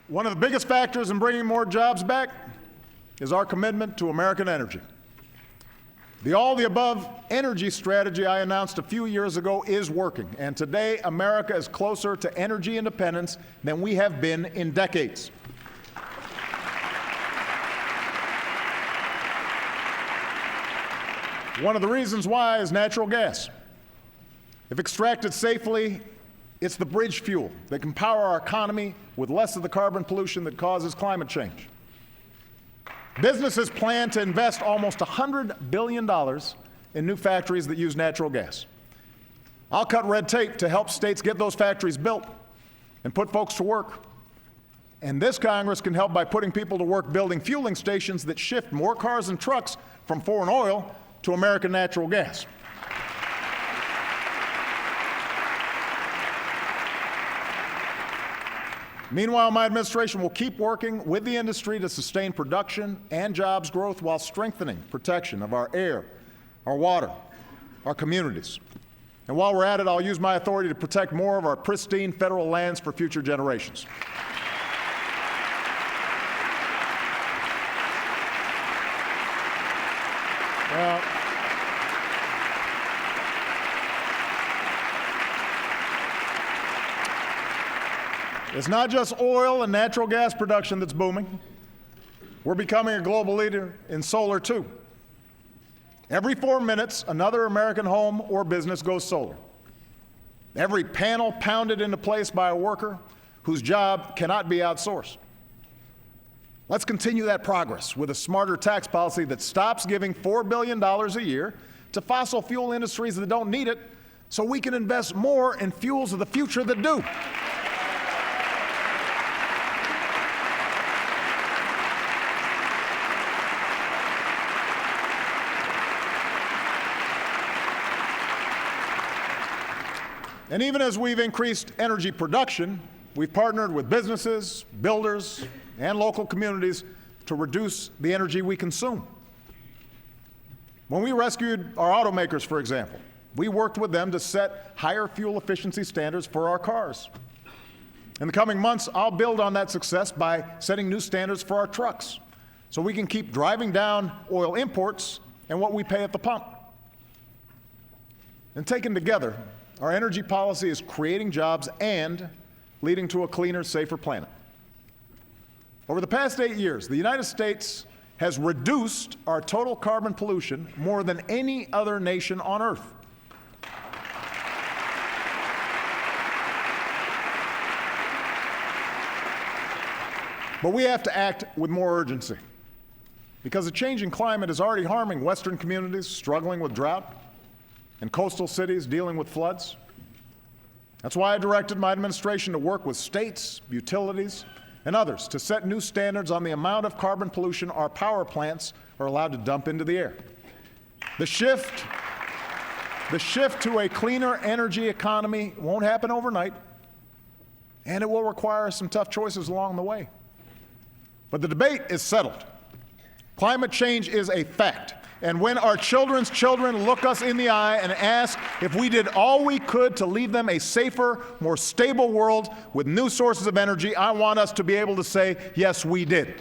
One of the biggest factors in bringing more jobs back is our commitment to American energy. The all-the-above energy strategy I announced a few years ago is working, and today America is closer to energy independence than we have been in decades. One of the reasons why is natural gas. If extracted safely, it's the bridge fuel that can power our economy with less of the carbon pollution that causes climate change. Businesses plan to invest almost $100 billion in new factories that use natural gas. I'll cut red tape to help states get those factories built and put folks to work. And this Congress can help by putting people to work building fueling stations that shift more cars and trucks from foreign oil to American natural gas. Meanwhile, my administration will keep working with the industry to sustain production and jobs growth while strengthening protection of our air, our water, our communities. And while we're at it, I'll use my authority to protect more of our pristine federal lands for future generations. It's not just oil and natural gas production that's booming. We're becoming a global leader in solar, too. Every 4 minutes, another American home or business goes solar. Every panel pounded into place by a worker whose job cannot be outsourced. Let's continue that progress with a smarter tax policy that stops giving $4 billion a year to fossil fuel industries that don't need it, so we can invest more in fuels of the future that do. And even as we've increased energy production, we've partnered with businesses, builders, and local communities to reduce the energy we consume. When we rescued our automakers, for example, we worked with them to set higher fuel efficiency standards for our cars. In the coming months, I'll build on that success by setting new standards for our trucks, so we can keep driving down oil imports and what we pay at the pump. And taken together, our energy policy is creating jobs and leading to a cleaner, safer planet. Over the past 8 years, the United States has reduced our total carbon pollution more than any other nation on Earth. But we have to act with more urgency, because the changing climate is already harming Western communities struggling with drought and coastal cities dealing with floods. That's why I directed my administration to work with states, utilities, and others to set new standards on the amount of carbon pollution our power plants are allowed to dump into the air. The shift to a cleaner energy economy won't happen overnight, and it will require some tough choices along the way. But the debate is settled. Climate change is a fact. And when our children's children look us in the eye and ask if we did all we could to leave them a safer, more stable world with new sources of energy, I want us to be able to say, yes, we did.